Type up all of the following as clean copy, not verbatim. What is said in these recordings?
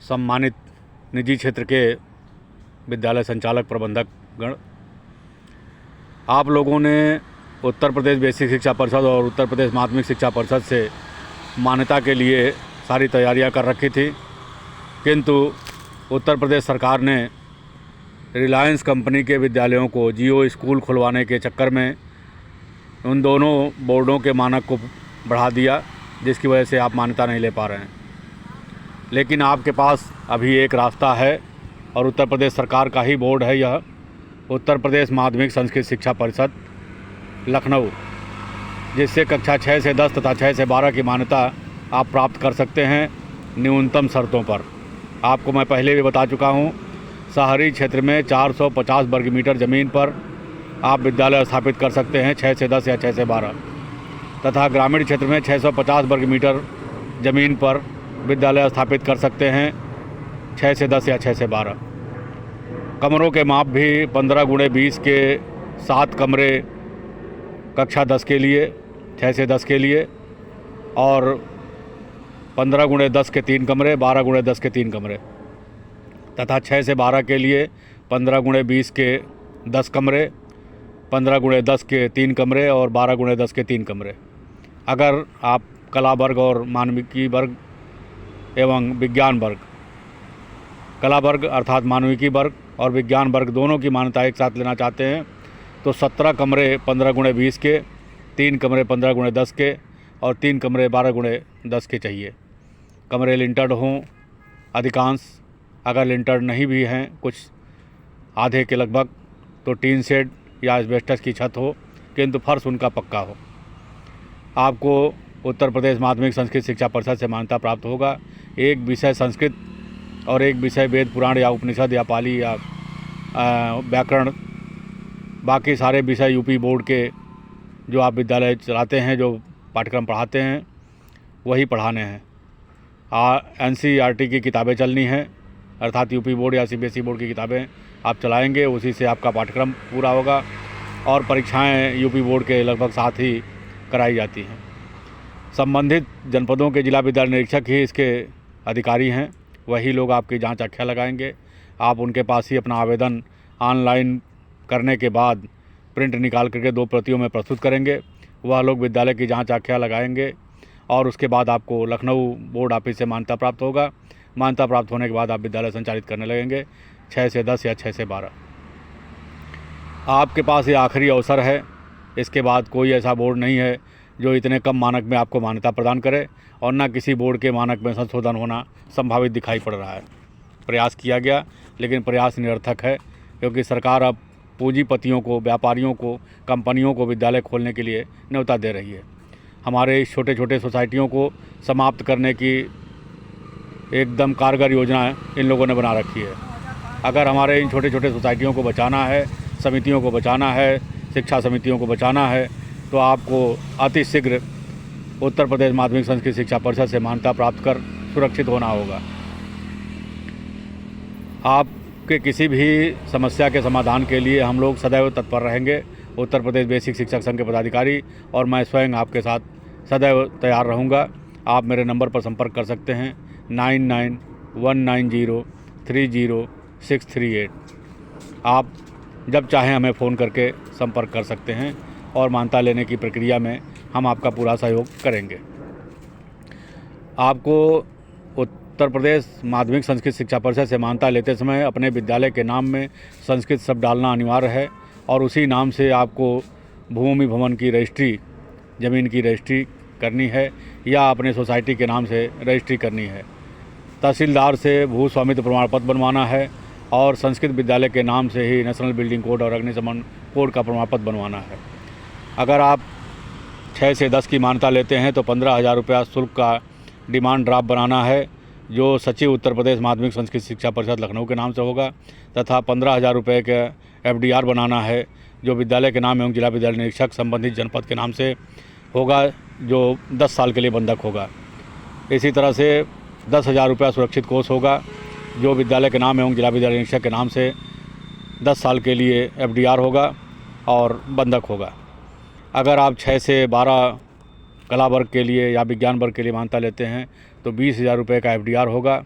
सम्मानित निजी क्षेत्र के विद्यालय संचालक प्रबंधक गण, आप लोगों ने उत्तर प्रदेश बेसिक शिक्षा परिषद और उत्तर प्रदेश माध्यमिक शिक्षा परिषद से मान्यता के लिए सारी तैयारियां कर रखी थी, किंतु उत्तर प्रदेश सरकार ने रिलायंस कंपनी के विद्यालयों को जियो स्कूल खुलवाने के चक्कर में उन दोनों बोर्डों के मानक को बढ़ा दिया, जिसकी वजह से आप मान्यता नहीं ले पा रहे हैं। लेकिन आपके पास अभी एक रास्ता है और उत्तर प्रदेश सरकार का ही बोर्ड है यह, उत्तर प्रदेश माध्यमिक संस्कृत शिक्षा परिषद लखनऊ, जिससे कक्षा 6 से 10 तथा 6 से 12 की मान्यता आप प्राप्त कर सकते हैं न्यूनतम शर्तों पर। आपको मैं पहले भी बता चुका हूँ, शहरी क्षेत्र में 450 वर्ग मीटर ज़मीन पर आप विद्यालय स्थापित कर सकते हैं 6 से 10 या 6 से 12, तथा ग्रामीण क्षेत्र में 650 वर्ग मीटर ज़मीन पर विद्यालय स्थापित कर सकते हैं 6 से 10 या 6 से 12। कमरों के माप भी 15x20 के 7 कमरे कक्षा 10 के लिए, 6 से 10 के लिए, और 15x10 के 3 कमरे, 12x10 के 3 कमरे, तथा 6 से 12 के लिए 15x20 के 10 कमरे, 15x10 के 3 कमरे और 12x10 के 3 कमरे। अगर आप कला वर्ग और मानविकी वर्ग एवं विज्ञान वर्ग, कला वर्ग अर्थात मानविकी वर्ग और विज्ञान वर्ग दोनों की मान्यता एक साथ लेना चाहते हैं तो 17 कमरे 15x20 के, 3 कमरे 15x10 के और 3 कमरे 12x10 के चाहिए। कमरे लिंटर्ड हों अधिकांश, अगर लिंटर्ड नहीं भी हैं कुछ आधे के लगभग, तो टीन शेड या एस्बेस्टस की छत हो, किंतु फर्श उनका पक्का हो। आपको उत्तर प्रदेश माध्यमिक संस्कृत शिक्षा परिषद से मान्यता प्राप्त होगा। एक विषय संस्कृत और एक विषय वेद पुराण या उपनिषद या पाली या व्याकरण, बाकी सारे विषय यूपी बोर्ड के जो आप विद्यालय चलाते हैं, जो पाठ्यक्रम पढ़ाते हैं, वही पढ़ाने हैं। NCERT की किताबें चलनी हैं, अर्थात यूपी बोर्ड या CBSE बोर्ड की किताबें आप चलाएंगे, उसी से आपका पाठ्यक्रम पूरा होगा। और परीक्षाएं यूपी बोर्ड के लगभग साथ ही कराई जाती हैं। संबंधित जनपदों के जिला विद्यालय निरीक्षक ही इसके अधिकारी हैं, वही लोग आपकी जांच आख्या लगाएंगे। आप उनके पास ही अपना आवेदन ऑनलाइन करने के बाद प्रिंट निकाल करके 2 प्रतियों में प्रस्तुत करेंगे। वह लोग विद्यालय की जांच आख्या लगाएंगे और उसके बाद आपको लखनऊ बोर्ड ऑफिस से मान्यता प्राप्त होगा। मान्यता प्राप्त होने के बाद आप विद्यालय संचालित करने लगेंगे 6 से 10 या 6 से 12। आपके पास ये आखिरी अवसर है, इसके बाद कोई ऐसा बोर्ड नहीं है जो इतने कम मानक में आपको मान्यता प्रदान करे, और न किसी बोर्ड के मानक में संशोधन होना संभावित दिखाई पड़ रहा है। प्रयास किया गया लेकिन प्रयास निरर्थक है, क्योंकि सरकार अब पूंजीपतियों को, व्यापारियों को, कंपनियों को विद्यालय खोलने के लिए न्योता दे रही है। हमारे इस छोटे छोटे सोसाइटियों को समाप्त करने की एकदम कारगर योजना इन लोगों ने बना रखी है। अगर हमारे इन छोटे छोटे सोसाइटियों को बचाना है, समितियों को बचाना है, शिक्षा समितियों को बचाना है, तो आपको अति शीघ्र उत्तर प्रदेश माध्यमिक संस्कृत शिक्षा परिषद से मान्यता प्राप्त कर सुरक्षित होना होगा। आपके किसी भी समस्या के समाधान के लिए हम लोग सदैव तत्पर रहेंगे। उत्तर प्रदेश बेसिक शिक्षक संघ के पदाधिकारी और मैं स्वयं आपके साथ सदैव तैयार रहूँगा। आप मेरे नंबर पर संपर्क कर सकते हैं 9919030638। आप जब चाहें हमें फ़ोन करके संपर्क कर सकते हैं और मान्यता लेने की प्रक्रिया में हम आपका पूरा सहयोग करेंगे। आपको उत्तर प्रदेश माध्यमिक संस्कृत शिक्षा परिषद से मान्यता लेते समय अपने विद्यालय के नाम में संस्कृत शब्द डालना अनिवार्य है, और उसी नाम से आपको भूमि भवन की रजिस्ट्री, ज़मीन की रजिस्ट्री करनी है या अपने सोसाइटी के नाम से रजिस्ट्री करनी है। तहसीलदार से भू स्वामित्व प्रमाण पत्र बनवाना है और संस्कृत विद्यालय के नाम से ही नेशनल बिल्डिंग कोड और अग्निशमन कोड का प्रमाण पत्र बनवाना है। अगर आप 6 से 10 की मान्यता लेते हैं तो 15,000 रुपया शुल्क का डिमांड ड्राफ्ट बनाना है, जो सचिव उत्तर प्रदेश माध्यमिक संस्कृत शिक्षा परिषद लखनऊ के नाम से होगा, तथा 15,000 रुपये का FDR बनाना है, जो विद्यालय के नाम एवं जिला विद्यालय निरीक्षक संबंधित जनपद के नाम से होगा, जो 10 साल के लिए बंधक होगा। इसी तरह से 10,000 रुपया सुरक्षित कोष होगा, जो विद्यालय के नाम एवं जिला विद्यालय निरीक्षक के नाम से 10 साल के लिए FDR होगा और बंधक होगा। अगर आप 6 से 12 कला वर्ग के लिए या विज्ञान वर्ग के लिए मान्यता लेते हैं तो 20,000 रुपये का FDR होगा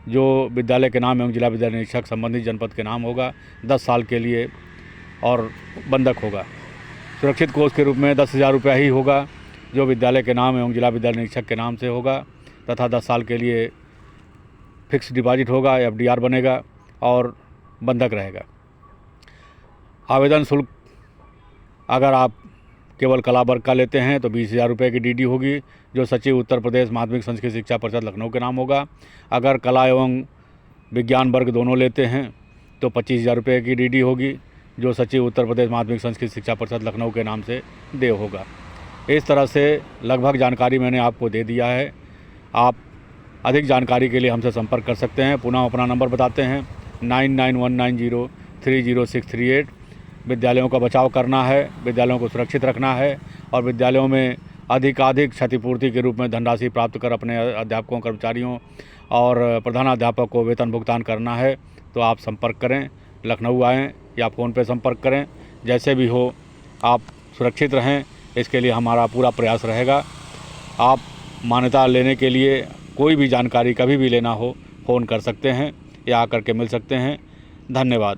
जो विद्यालय के नाम एवं जिला विद्यालय निरीक्षक संबंधित जनपद के नाम होगा 10 साल के लिए और बंधक होगा। सुरक्षित कोष के रूप में 10,000 रुपया ही होगा जो विद्यालय के नाम एवं जिला विद्यालय निरीक्षक के नाम से होगा तथा 10 साल के लिए फिक्स डिपॉजिट होगा, FDR बनेगा और बंधक रहेगा। आवेदन शुल्क अगर आप केवल कला वर्ग का लेते हैं तो 20,000 रुपये की DD होगी जो सचिव उत्तर प्रदेश माध्यमिक संस्कृत शिक्षा परिषद लखनऊ के नाम होगा। अगर कला एवं विज्ञान वर्ग दोनों लेते हैं तो 25,000 रुपये की DD होगी जो सचिव उत्तर प्रदेश माध्यमिक संस्कृत शिक्षा परिषद लखनऊ के नाम से देय होगा। इस तरह से लगभग जानकारी मैंने आपको दे दिया है। आप अधिक जानकारी के लिए हमसे संपर्क कर सकते हैं। पुनः अपना नंबर बताते हैं 9919030638। विद्यालयों का बचाव करना है, विद्यालयों को सुरक्षित रखना है और विद्यालयों में अधिकाधिक क्षतिपूर्ति के रूप में धनराशि प्राप्त कर अपने अध्यापकों, कर्मचारियों और प्रधानाध्यापक को वेतन भुगतान करना है। तो आप संपर्क करें, लखनऊ आएँ या फ़ोन पे संपर्क करें। जैसे भी हो आप सुरक्षित रहें, इसके लिए हमारा पूरा प्रयास रहेगा। आप मान्यता लेने के लिए कोई भी जानकारी कभी भी लेना हो फ़ोन कर सकते हैं या आकर के मिल सकते हैं। धन्यवाद।